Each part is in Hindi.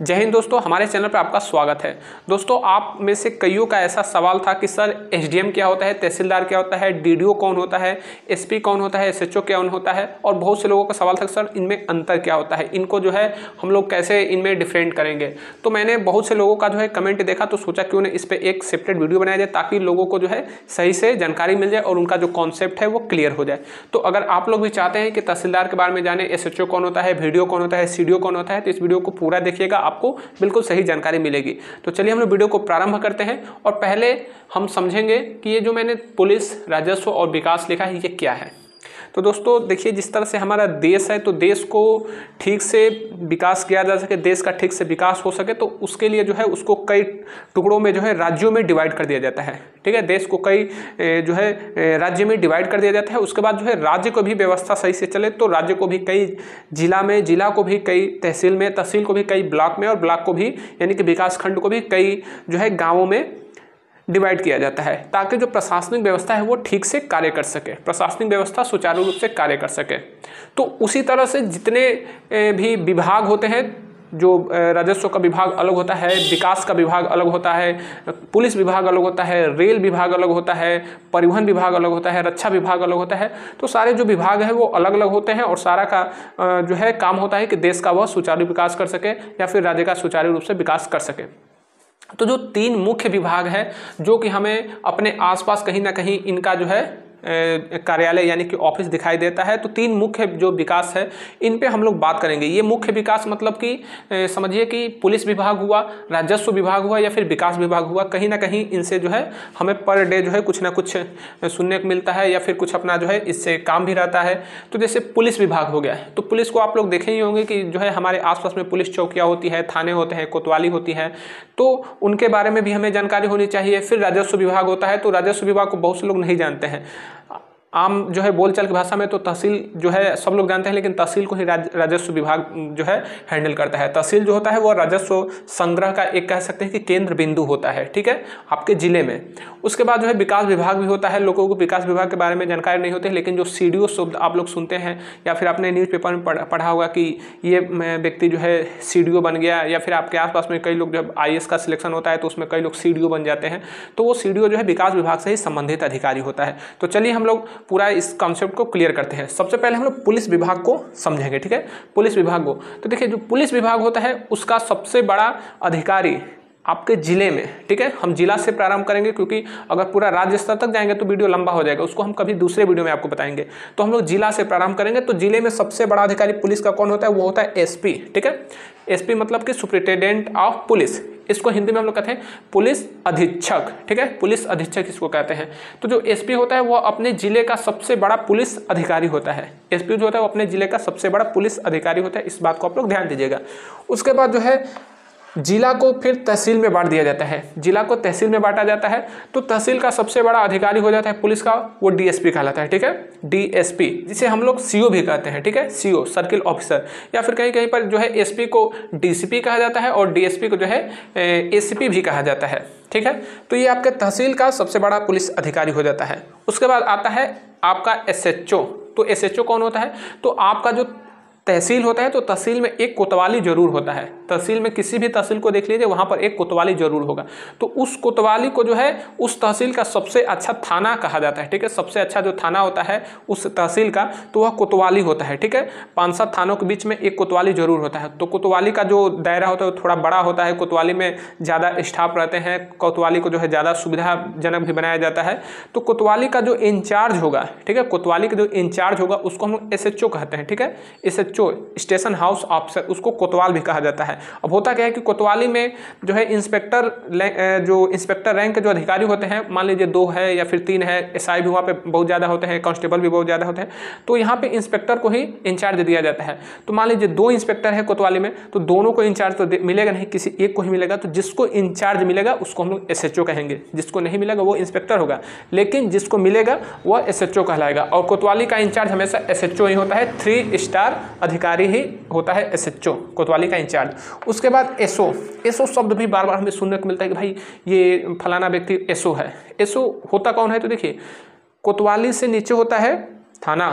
जय हिंद दोस्तों, हमारे चैनल पर आपका स्वागत है। दोस्तों, आप में से कईयों का ऐसा सवाल था कि सर एसडीएम क्या होता है, तहसीलदार क्या होता है, डीडीओ कौन होता है, एसपी कौन होता है, एसएचओ कौन होता है, और बहुत से लोगों का सवाल था कि सर इनमें अंतर क्या होता है, इनको जो है हम लोग कैसे इनमें डिफरेंट करेंगे। तो मैंने बहुत से लोगों का जो है कमेंट देखा तो सोचा क्यों ना इस पर एक सेपरेट वीडियो बनाया जाए ताकि लोगों को जो है सही से जानकारी मिल जाए और उनका जो कॉन्सेप्ट है वो क्लियर हो जाए। तो अगर आप लोग भी चाहते हैं कि तहसीलदार के बारे में जाने, एसएचओ कौन होता है, वीडियो कौन होता है, सीडीओ कौन होता है, तो इस वीडियो को पूरा देखिएगा, आपको बिल्कुल सही जानकारी मिलेगी। तो चलिए हम लोग वीडियो को प्रारंभ करते हैं और पहले हम समझेंगे कि ये जो मैंने पुलिस, राजस्व और विकास लिखा है ये क्या है। तो दोस्तों देखिए, जिस तरह से हमारा देश है तो देश को ठीक से विकास किया जा सके, देश का ठीक से विकास हो सके, तो उसके लिए जो है उसको कई टुकड़ों में जो है राज्यों में डिवाइड कर दिया जाता है। ठीक है, देश को कई जो है राज्य में डिवाइड कर दिया जाता है। उसके बाद जो है राज्य को भी व्यवस्था सही से चले तो राज्य को भी कई जिला में, जिला को भी कई तहसील में, तहसील को भी कई ब्लॉक में, और ब्लॉक को भी यानी कि विकास खंड को भी कई जो है गाँवों में डिवाइड किया जाता है ताकि जो प्रशासनिक व्यवस्था है वो ठीक से कार्य कर सके, प्रशासनिक व्यवस्था सुचारू रूप से कार्य कर सके। तो उसी तरह से जितने भी विभाग होते हैं, जो राजस्व का विभाग अलग होता है, विकास का विभाग अलग होता है, पुलिस विभाग अलग होता है, रेल विभाग अलग होता है, परिवहन विभाग अलग होता है, रक्षा विभाग अलग होता है। तो सारे जो विभाग है वो अलग अलग होते हैं और सारा का जो है काम होता है कि देश का वह सुचारू विकास कर सके या फिर राज्य का सुचारू रूप से विकास कर सके। तो जो तीन मुख्य विभाग है जो कि हमें अपने आसपास कहीं ना कहीं इनका जो है कार्यालय यानी कि ऑफिस दिखाई देता है, तो तीन मुख्य जो विकास है इन पे हम लोग बात करेंगे। ये मुख्य विकास मतलब कि समझिए कि पुलिस विभाग हुआ, राजस्व विभाग हुआ या फिर विकास विभाग हुआ, कहीं ना कहीं इनसे जो है हमें पर डे जो है कुछ ना कुछ सुनने को मिलता है या फिर कुछ अपना जो है इससे काम भी रहता है। तो जैसे पुलिस विभाग हो गया, तो पुलिस को आप लोग देखे ही होंगे कि जो है हमारे आसपास में पुलिस चौकियाँ होती है, थाने होते हैं, कोतवाली होती है, तो उनके बारे में भी हमें जानकारी होनी चाहिए। फिर राजस्व विभाग होता है, तो राजस्व विभाग को बहुत से लोग नहीं जानते हैं। आम जो है बोलचाल की भाषा में तो तहसील जो है सब लोग जानते हैं, लेकिन तहसील को ही राजस्व विभाग जो है हैंडल करता है। तहसील जो होता है वो राजस्व संग्रह का एक कह सकते हैं कि केंद्र बिंदु होता है, ठीक है, आपके जिले में। उसके बाद जो है विकास विभाग भी होता है। लोगों को विकास विभाग के बारे में जानकारी नहीं होती, लेकिन जो सीडीओ शब्द आप लोग सुनते हैं या फिर आपने न्यूज़पेपर में पढ़ा होगा कि ये व्यक्ति जो है सीडीओ बन गया, या फिर आपके आसपास में कई लोग जब आईएएस का सिलेक्शन होता है तो उसमें कई लोग सीडीओ बन जाते हैं, तो वो सीडीओ जो है विकास विभाग से ही संबंधित अधिकारी होता है। तो चलिए हम लोग पूरा इस कॉन्सेप्ट को क्लियर करते हैं। सबसे पहले हम लोग पुलिस विभाग को समझेंगे, ठीक है, पुलिस विभाग को। तो देखिए, जो पुलिस विभाग होता है उसका सबसे बड़ा अधिकारी आपके जिले में, ठीक है, हम जिला से प्रारंभ करेंगे क्योंकि अगर पूरा राज्य स्तर तक जाएंगे तो वीडियो लंबा हो जाएगा, उसको हम कभी दूसरे वीडियो में आपको बताएंगे। तो हम लोग जिला से प्रारंभ करेंगे। तो जिले में सबसे बड़ा अधिकारी पुलिस का कौन होता है, वो होता है एसपी, ठीक है। एसपी मतलब कि सुपरिटेंडेंट ऑफ पुलिस, इसको हिंदी में हम लोग कहते हैं पुलिस अधीक्षक, ठीक है, पुलिस अधीक्षक इसको कहते हैं। तो जो एसपी होता है वो अपने जिले का सबसे बड़ा पुलिस अधिकारी होता है। एसपी जो होता है वो अपने जिले का सबसे बड़ा पुलिस अधिकारी होता है, इस बात को आप लोग ध्यान दीजिएगा। उसके बाद जो है जिला को फिर तहसील में बांट दिया जाता है, जिला को तहसील में बांटा जाता है। तो तहसील का सबसे बड़ा अधिकारी हो जाता है पुलिस का, वो डीएसपी कहलाता है, ठीक है, डीएसपी, जिसे हम लोग सीओ भी कहते हैं, ठीक है, सीओ सर्किल ऑफिसर, या फिर कहीं कहीं पर जो है एसपी को डीसीपी कहा जाता है और डीएसपी को जो है एसीपी भी कहा जाता है, ठीक है। तो ये आपके तहसील का सबसे बड़ा पुलिस अधिकारी हो जाता है। उसके बाद आता है आपका एसएचओ। तो एसएचओ कौन होता है, तो आपका जो तहसील होता है तो तहसील में एक कोतवाली जरूर होता है। तहसील में किसी भी तहसील को देख लीजिए, वहां पर एक कोतवाली जरूर होगा। तो उस कोतवाली को जो है उस तहसील का सबसे अच्छा थाना कहा जाता है, ठीक है, सबसे अच्छा जो थाना होता है उस तहसील का तो वह कोतवाली होता है, ठीक है। 5-7 थानों के बीच में एक कोतवाली जरूर होता है। तो कोतवाली का जो दायरा होता है वो थोड़ा बड़ा होता है, कोतवाली में ज़्यादा स्टाफ रहते हैं, कोतवाली को जो है ज़्यादा सुविधाजनक भी बनाया जाता है। तो कोतवाली का जो इंचार्ज होगा, ठीक है, कोतवाली का जो इंचार्ज होगा उसको हम एसएचओ कहते हैं, ठीक है, एसएचओ स्टेशन हाउस ऑफिसर, उसको कोतवाल भी कहा जाता है। अब होता क्या है कि कोतवाली में जो है इंस्पेक्टर रैंक के जो अधिकारी होते हैं, मान लीजिए 2 है या फिर 3 है, एसआई भी वहाँ पे बहुत ज़्यादा होते हैं, कांस्टेबल भी बहुत ज़्यादा होते हैं, तो यहाँ पे इंस्पेक्टर को ही इंचार्ज दिया जाता है। तो मान लीजिए 2 इंस्पेक्टर है कोतवाली में, तो दोनों को इंचार्ज तो मिलेगा नहीं, किसी एक को ही मिलेगा। तो जिसको इंचार्ज मिलेगा उसको हम लोग एसएचओ कहेंगे, जिसको नहीं मिलेगा वो इंस्पेक्टर होगा, लेकिन जिसको मिलेगा वह एसएचओ कहलाएगा। और कोतवाली का इंचार्ज हमेशा एसएचओ ही होता है, 3 स्टार अधिकारी ही होता है एसएचओ, कोतवाली का इंचार्ज। उसके बाद एसओ, एसओ शब्द भी बार बार हमें सुनने को मिलता है कि भाई ये फलाना व्यक्ति एसओ है। एसओ होता कौन है, तो देखिए कोतवाली से नीचे होता है थाना,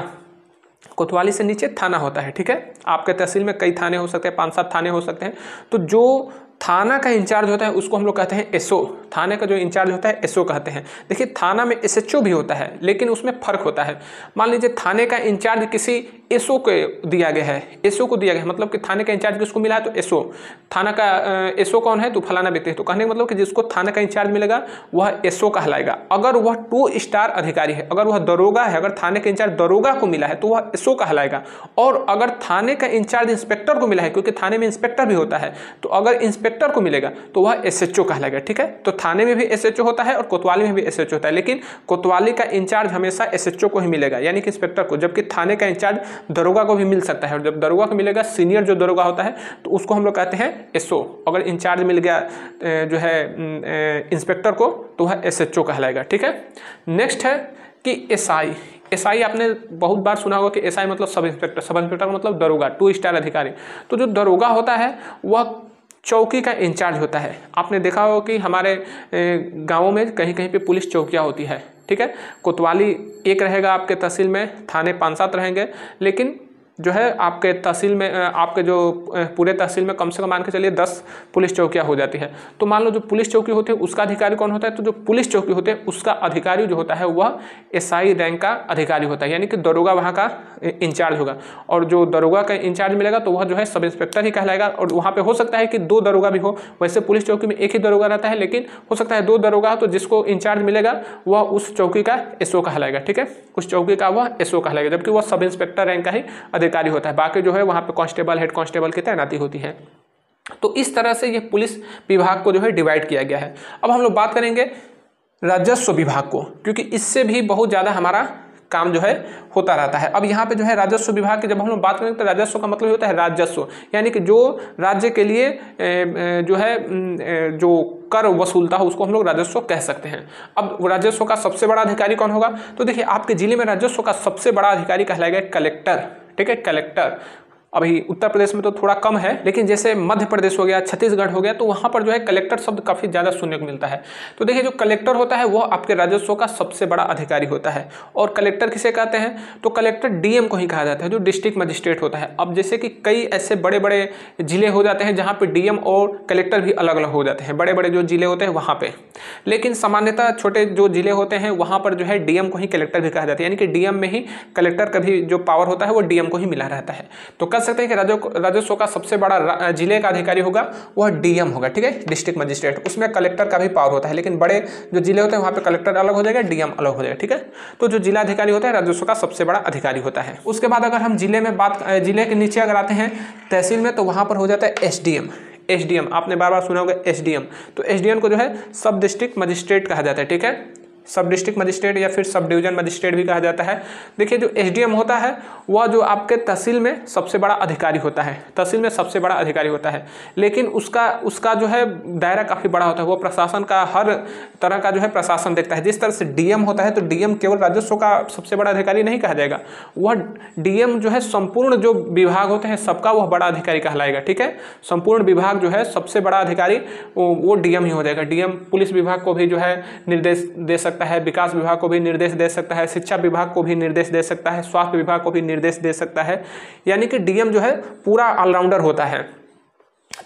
कोतवाली से नीचे थाना होता है, ठीक है। आपके तहसील में कई थाने हो सकते हैं, 5-7 थाने हो सकते हैं। तो जो थाना का इंचार्ज होता है उसको हम लोग कहते हैं एसओ। थाने का जो इंचार्ज होता है एसओ कहते हैं। देखिए थाना में एसएचओ भी होता है, लेकिन उसमें फर्क होता है। मान लीजिए थाने का इंचार्ज किसी एसओ को दिया गया है, एसओ को दिया गया है, मतलब कि थाने का इंचार्ज किसको मिला है तो एसओ। थाना का एसओ कौन है तो फलाना व्यक्ति है। तो कहने का मतलब कि जिसको थाने का इंचार्ज मिलेगा वह एसओ कहलाएगा। अगर वह 2 स्टार अधिकारी है, अगर वह दरोगा है, अगर थाने का इंचार्ज दरोगा को मिला है तो वह एसओ कहलाएगा। और अगर थाने का इंचार्ज इंस्पेक्टर को मिला है, क्योंकि थाने में इंस्पेक्टर भी होता है, तो अगर इंस्पेक्टर को मिलेगा तो वह एसएचओ कहलाएगा, ठीक है। तो थाने में भी एसएचओ होता है और कोतवाली में भी एसएचओ होता है, लेकिन कोतवाली का इंचार्ज हमेशा एसएचओ को ही मिलेगा, यानी कि इंस्पेक्टर को। जबकि थाने का इंचार्ज दरोगा को भी मिल सकता है, और जब दरोगा को मिलेगा सीनियर जो दरोगा होता है तो उसको हम लोग कहते हैं एसओ। अगर इंचार्ज मिल गया जो है इंस्पेक्टर को तो वह एसएचओ कहलाएगा, ठीक है। नेक्स्ट है कि एसआई। एसआई आपने बहुत बार सुना होगा कि एसआई मतलब सब इंस्पेक्टर, सब इंस्पेक्टर मतलब दरोगा, 2 स्टार अधिकारी। तो जो दरोगा होता है वह चौकी का इंचार्ज होता है। आपने देखा होगा कि हमारे गाँवों में कहीं कहीं पे पुलिस चौकियाँ होती है, ठीक है। कोतवाली एक रहेगा आपके तहसील में, थाने 5-7 रहेंगे, लेकिन जो है आपके तहसील में, आपके जो पूरे तहसील में कम से कम मान के चलिए 10 पुलिस चौकियाँ हो जाती है। तो मान लो जो पुलिस चौकी होती है उसका अधिकारी कौन होता है, तो जो पुलिस चौकी होते हैं उसका अधिकारी जो होता है वह एसआई रैंक का अधिकारी होता है, यानी कि दरोगा वहाँ का इंचार्ज होगा। और जो दरोगा का इंचार्ज मिलेगा तो वह जो है सब इंस्पेक्टर ही कहलाएगा। और वहाँ पर हो सकता है कि 2 दरोगा भी हो, वैसे पुलिस चौकी में एक ही दरोगा रहता है, लेकिन हो सकता है 2 दरोगा, तो जिसको इंचार्ज मिलेगा वह उस चौकी का एसओ कहलाएगा, ठीक है। उस चौकी का वह एसओ कहलाएगा, जबकि वह सब इंस्पेक्टर रैंक का ही अधिकारी होता है। बाकी जो है वहाँ पे कांस्टेबल, हेड कांस्टेबल की तैनाती होती है। तो इस तरह से ये पुलिस विभाग को जो है डिवाइड किया गया है। अब हम लोग बात करेंगे राजस्व विभाग को, क्योंकि इससे भी बहुत ज़्यादा हमारा काम जो है होता रहता है। अब यहाँ पे जो है राजस्व विभाग की जब हम लोग बात करेंगे तो राजस्व का मतलब होता है राजस्व, यानी कि जो राज्य के लिए जो है जो कर वसूलता है उसको हम लोग राजस्व कह सकते हैं। अब राजस्व का सबसे बड़ा अधिकारी कौन होगा, तो देखिए आपके जिले में राजस्व का सबसे बड़ा अधिकारी कहलाएगा कलेक्टर, ठीक है, कलेक्टर। अभी उत्तर प्रदेश में तो थोड़ा कम है, लेकिन जैसे मध्य प्रदेश हो गया, छत्तीसगढ़ हो गया, तो वहाँ पर जो है कलेक्टर शब्द काफ़ी ज़्यादा सुनने को मिलता है। तो देखिए जो कलेक्टर होता है वो आपके राजस्व का सबसे बड़ा अधिकारी होता है। और कलेक्टर किसे कहते हैं, तो कलेक्टर डीएम को ही कहा जाता है, जो डिस्ट्रिक्ट मजिस्ट्रेट होता है। अब जैसे कि कई ऐसे बड़े बड़े जिले हो जाते हैं जहाँ पर डीएम और कलेक्टर भी अलग अलग हो जाते हैं, बड़े बड़े जो जिले होते हैं वहाँ पर। लेकिन सामान्यतः छोटे जो जिले होते हैं वहाँ पर जो है डीएम को ही कलेक्टर भी कहा जाता है, यानी कि डीएम में ही कलेक्टर का भी जो पावर होता है वो डीएम को ही मिला रहता है। तो कह सकते हैं कि राजस्व का सबसे बड़ा जिले का अधिकारी होगा वह डीएम होगा, ठीक है, डिस्ट्रिक्ट मजिस्ट्रेट। उसमें कलेक्टर का भी पावर होता है, लेकिन बड़े जो जिले होते हैं वहाँ पे कलेक्टर अलग हो जाएगा, डीएम अलग हो जाएगा, ठीक है। तो जो जिला अधिकारी होता है राजस्व का सबसे बड़ा अधिकारी होता है। उसके बाद अगर हम जिले के नीचे अगर आते हैं तहसील में, तो वहाँ पर हो जाता है एसडीएम। एसडीएम आपने बार बार सुना होगा एसडीएम। तो एसडीएम को जो है सब डिस्ट्रिक्ट मजिस्ट्रेट कहा जाता है, ठीक है, सब डिस्ट्रिक्ट मजिस्ट्रेट या फिर सब डिवीजन मजिस्ट्रेट भी कहा जाता है। देखिए जो एसडीएम होता है वह जो आपके तहसील में सबसे बड़ा अधिकारी होता है, तहसील में सबसे बड़ा अधिकारी होता है, लेकिन उसका जो है दायरा काफ़ी बड़ा होता है। वो प्रशासन का हर तरह का जो है प्रशासन देखता है। जिस तरह से डीएम होता है, तो डीएम केवल राजस्व का सबसे बड़ा अधिकारी नहीं कहा जाएगा, वह डीएम जो है संपूर्ण जो विभाग होते हैं सबका वह बड़ा अधिकारी कहलाएगा, ठीक है। संपूर्ण विभाग जो है सबसे बड़ा अधिकारी वो डीएम ही हो जाएगा। डीएम पुलिस विभाग को भी जो है निर्देश दे सकता है, विकास विभाग को भी निर्देश दे सकता है, शिक्षा विभाग को भी निर्देश दे सकता है, स्वास्थ्य विभाग को भी निर्देश दे सकता है, यानी कि डीएम जो है पूरा ऑलराउंडर होता है।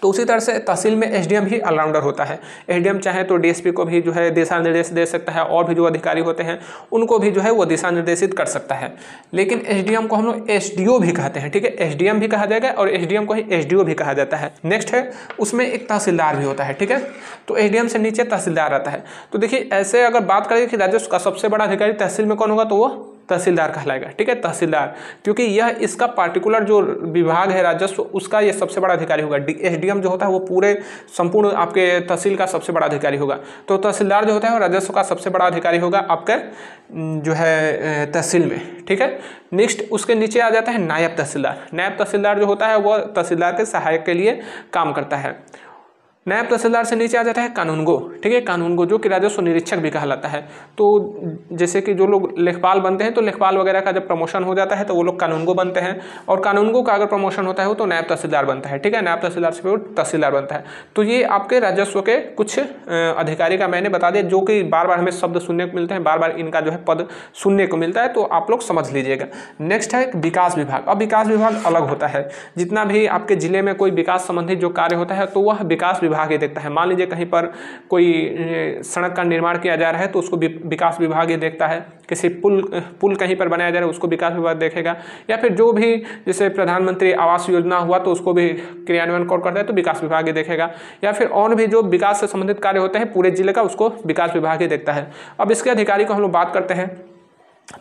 तो उसी तरह से तहसील में एसडीएम भी ऑलराउंडर होता है। एसडीएम चाहे तो डीएसपी को भी जो है दिशा निर्देश दे सकता है, और भी जो अधिकारी होते हैं उनको भी जो है वो दिशा निर्देशित कर सकता है। लेकिन एसडीएम को हम लोग एसडीओ भी कहते हैं, ठीक है, एसडीएम भी कहा जाएगा और एसडीएम को ही एसडीओ भी कहा जाता है। नेक्स्ट है उसमें एक तहसीलदार भी होता है, ठीक है। तो एसडीएम से नीचे तहसीलदार आता है। तो देखिए ऐसे अगर बात करें कि राजस्व का सबसे बड़ा अधिकारी तहसील में कौन होगा, तो वो तहसीलदार कहलाएगा, ठीक है, तहसीलदार, क्योंकि यह इसका पार्टिकुलर जो विभाग है राजस्व उसका ये सबसे बड़ा अधिकारी होगा। एसडीएम जो होता है वो पूरे संपूर्ण आपके तहसील का सबसे बड़ा अधिकारी होगा। तो तहसीलदार जो होता है वो राजस्व का सबसे बड़ा अधिकारी होगा आपके जो है तहसील में, ठीक है। नेक्स्ट उसके नीचे आ जाता है नायब तहसीलदार। नायब तहसीलदार जो होता है वह तहसीलदार के सहायक के लिए काम करता है। नायब तहसीलदार से नीचे आ जाता है कानूनगो, ठीक है, कानूनगो जो कि राजस्व निरीक्षक भी कहलाता है। तो जैसे कि जो लोग लेखपाल बनते हैं तो लेखपाल वगैरह का जब प्रमोशन हो जाता है तो वो लोग कानूनगो बनते हैं, और कानूनगो का अगर प्रमोशन होता है तो नायब तहसीलदार बनता है, ठीक है, नायब तहसीलदार से वो तहसीलदार बनता है। तो ये आपके राजस्व के कुछ अधिकारी का मैंने बता दिया, जो कि बार बार हमें शब्द सुनने को मिलते हैं, बार बार इनका जो है पद सुनने को मिलता है, तो आप लोग समझ लीजिएगा। नेक्स्ट है विकास विभाग। अब विकास विभाग अलग होता है, जितना भी आपके जिले में कोई विकास संबंधित जो कार्य होता है तो वह विकास विभाग ही देखता है। मान लीजिए कहीं पर कोई सड़क का निर्माण किया जा रहा है तो उसको विकास विभाग ही देखता है, किसी पुल कहीं पर बनाया जा रहा है उसको विकास विभाग देखेगा, या फिर जो भी जैसे प्रधानमंत्री आवास योजना हुआ तो उसको भी क्रियान्वयन कौन करता है तो विकास विभाग ही देखेगा, या फिर और भी जो विकास से संबंधित कार्य होते हैं पूरे जिले का उसको विकास विभाग ही देखता है। अब इसके अधिकारी को हम लोग बात करते हैं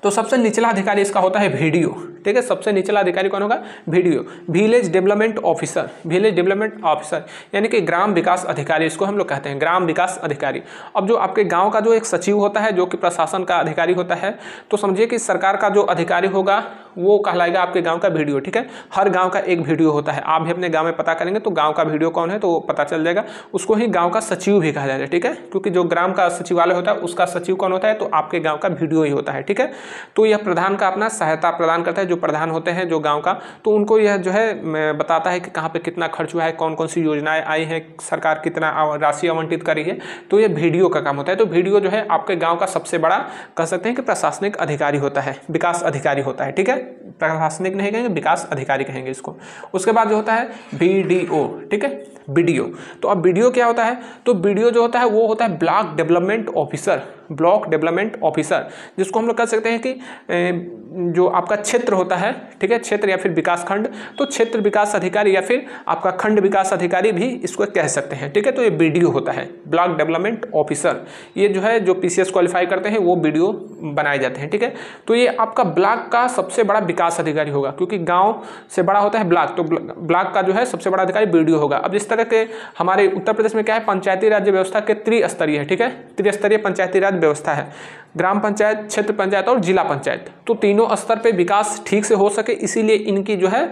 तो सबसे निचला अधिकारी इसका होता है VDO, ठीक है, सबसे निचला अधिकारी कौन होगा, VDO, village development officer, village development officer यानी कि ग्राम विकास अधिकारी, इसको हम लोग कहते हैं ग्राम विकास अधिकारी। अब जो आपके गांव का जो एक सचिव होता है जो कि प्रशासन का अधिकारी होता है, तो समझिए कि सरकार का जो अधिकारी होगा वो कहलाएगा आपके गांव का VDO, ठीक है। हर गांव का एक VDO होता है, आप भी अपने गांव में पता करेंगे तो गांव का VDO कौन है तो वो पता चल जाएगा, उसको ही गांव का सचिव भी कहा जाता है, ठीक है, क्योंकि जो ग्राम का सचिवालय होता है उसका सचिव कौन होता है तो आपके गांव का VDO ही होता है, ठीक है। तो यह प्रधान का अपना सहायता प्रदान करता है, जो प्रधान होते हैं जो गांव का, तो उनको यह जो है बताता है कि कहाँ पे कितना खर्च हुआ है, कौन कौन सी योजनाएं आई हैं, सरकार कितना राशि आवंटित करी है, तो ये VDO का काम होता है। तो VDO जो है आपके गांव का सबसे बड़ा कह सकते हैं कि प्रशासनिक अधिकारी होता है, विकास अधिकारी होता है, ठीक है, प्रशासनिक नहीं कहेंगे विकास अधिकारी कहेंगे इसको। उसके बाद जो होता है BDO, ठीक है, BDO। तो अब BDO क्या होता है तो BDO जो होता है वो होता है block development officer, block development officer, जिसको हम लोग कह सकते हैं कि जो आपका क्षेत्र होता है, ठीक है, क्षेत्र या फिर विकास खंड, तो क्षेत्र विकास अधिकारी या फिर आपका खंड विकास अधिकारी भी इसको कह सकते हैं, ठीक है। तो ये BDO होता है, ब्लॉक डेवलपमेंट ऑफिसर। ये जो है जो PCS क्वालिफाई करते हैं वो BDO बनाए जाते हैं, ठीक है। तो ये आपका ब्लॉक का सबसे बड़ा विकास अधिकारी होगा, क्योंकि गाँव से बड़ा होता है ब्लॉक, तो ब्लॉक का जो है सबसे बड़ा अधिकारी BDO होगा। अब जिस तरह के हमारे उत्तर प्रदेश में क्या है, पंचायती राज्य व्यवस्था के त्रिस्तरीय है, ठीक है, त्रिस्तरीय पंचायती राज व्यवस्था है, ग्राम पंचायत, क्षेत्र पंचायत और जिला पंचायत। तो तीनों स्तर पे विकास ठीक से हो सके इसीलिए इनकी जो है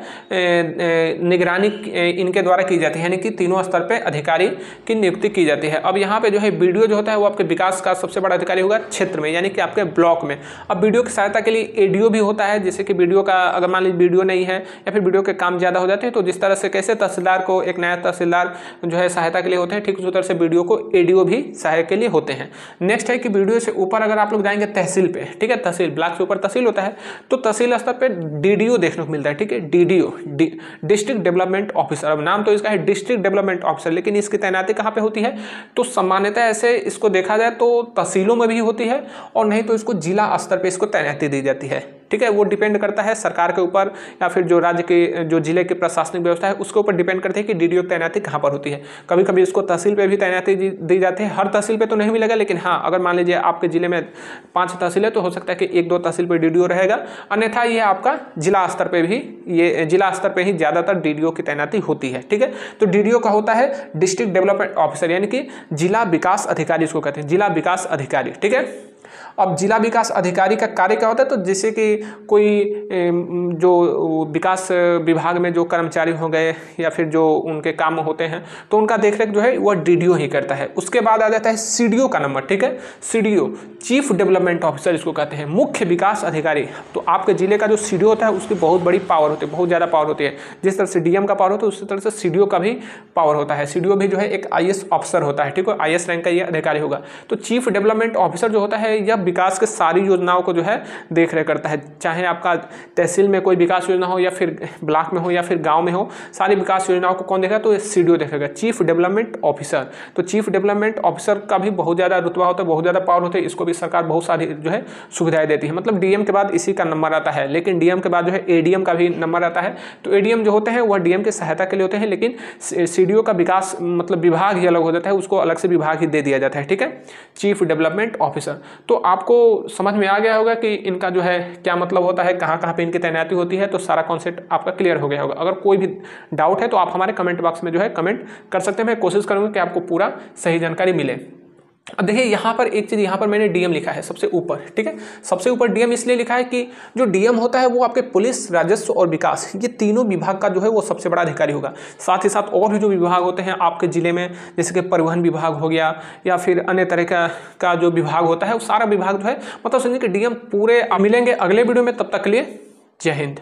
निगरानी इनके द्वारा की जाती है, यानी कि तीनों स्तर पे अधिकारी की नियुक्ति की जाती है। अब यहाँ पे जो है BDO जो होता है वो आपके विकास का सबसे बड़ा अधिकारी होगा क्षेत्र में, यानी कि आपके ब्लॉक में। अब BDO की सहायता के लिए ADO भी होता है, जैसे कि BDO का अगर मान लीजिए BDO नहीं है या फिर BDO के काम ज़्यादा हो जाते हैं, तो जिस तरह से कैसे तहसीलदार को एक नया तहसीलदार जो है सहायता के लिए होते हैं, ठीक उसी तरह से BDO को ADO भी सहायक के लिए होते हैं। नेक्स्ट है कि BDO से ऊपर अगर आप लोग जाएंगे तहसील पे, ठीक है, तहसील, ब्लॉक से ऊपर तहसील होता है, तो तहसील स्तर पे DDO देखने को मिलता है, ठीक है, DDO, डिस्ट्रिक्ट डेवलपमेंट ऑफिसर। अब नाम तो इसका है डिस्ट्रिक्ट डेवलपमेंट ऑफिसर, लेकिन इसकी तैनाती कहाँ पे होती है तो सामान्यतः ऐसे इसको देखा जाए तो तहसीलों में भी होती है, और नहीं तो इसको जिला स्तर पे इसको तैनाती दी जाती है, ठीक है। वो डिपेंड करता है सरकार के ऊपर या फिर जो राज्य के जो जिले की प्रशासनिक व्यवस्था है उसके ऊपर डिपेंड करती है कि DDO तैनाती कहाँ पर होती है। कभी कभी इसको तहसील पे भी तैनाती दी जाती है, हर तहसील पे तो नहीं मिलेगा, लेकिन हाँ अगर मान लीजिए आपके जिले में 5 तहसील है तो हो सकता है कि 1-2 तहसील पे DDO रहेगा, अन्यथा ये आपका जिला स्तर पे भी, ये जिला स्तर पे ही ज़्यादातर DDO की तैनाती होती है, ठीक है। तो DDO का होता है डिस्ट्रिक्ट डेवलपमेंट ऑफिसर, यानी कि जिला विकास अधिकारी इसको कहते हैं, जिला विकास अधिकारी, ठीक है। अब जिला विकास अधिकारी का कार्य क्या होता है तो जैसे कि कोई जो विकास विभाग में जो कर्मचारी हो गए या फिर जो उनके काम होते हैं तो उनका देखरेख जो है वह DDO ही करता है। उसके बाद आ जाता है CDO का नंबर, ठीक है, CDO चीफ डेवलपमेंट ऑफिसर इसको कहते हैं, मुख्य विकास अधिकारी। तो आपके जिले का जो CDO होता है उसकी बहुत बड़ी पावर होती है, बहुत ज़्यादा पावर होती है। जिस तरह से DM का पावर होता है उसी तरह से CDO का भी पावर होता है। CDO भी जो है एक IS अफसर होता है, ठीक है, IS रैंक का ये अधिकारी होगा। तो चीफ डेवलपमेंट ऑफिसर जो होता है यह विकास के सारी योजनाओं को जो है देख रेख करता है, चाहे आपका तहसील में कोई विकास योजना हो या फिर ब्लॉक में हो या फिर गांव में हो, सारी विकास योजनाओं को कौन देखेगा तो CDO देखेगा, चीफ डेवलपमेंट ऑफिसर। तो चीफ डेवलपमेंट ऑफिसर का भी बहुत ज़्यादा रुतबा होता है, बहुत ज़्यादा पावर होती है, इसको भी सरकार बहुत सारी जो है सुविधाएं देती है। मतलब DM के बाद इसी का नंबर आता है, लेकिन DM के बाद जो है ADM का भी नंबर आता है। तो ADM जो होते हैं वह DM की सहायता के लिए होते हैं, लेकिन CDO का विकास मतलब विभाग ही अलग हो जाता है, उसको अलग से विभाग ही दे दिया जाता है, ठीक है, चीफ डेवलपमेंट ऑफिसर। तो आपको समझ में आ गया होगा कि इनका जो है क्या मतलब होता है, कहाँ कहाँ पे इनकी तैनाती होती है, तो सारा कॉन्सेप्ट आपका क्लियर हो गया होगा। अगर कोई भी डाउट है तो आप हमारे कमेंट बॉक्स में जो है कमेंट कर सकते हैं, मैं कोशिश करूँगा कि आपको पूरा सही जानकारी मिले। अब देखिए यहाँ पर एक चीज़, यहाँ पर मैंने डीएम लिखा है सबसे ऊपर, ठीक है। सबसे ऊपर डीएम इसलिए लिखा है कि जो डीएम होता है वो आपके पुलिस, राजस्व और विकास, ये तीनों विभाग का जो है वो सबसे बड़ा अधिकारी होगा। साथ ही साथ और भी जो विभाग होते हैं आपके जिले में, जैसे कि परिवहन विभाग हो गया या फिर अन्य तरह का जो विभाग होता है, वो सारा विभाग जो है, मतलब समझिए कि डीएम पूरे। मिलेंगे अगले वीडियो में, तब तक के लिए जय हिंद।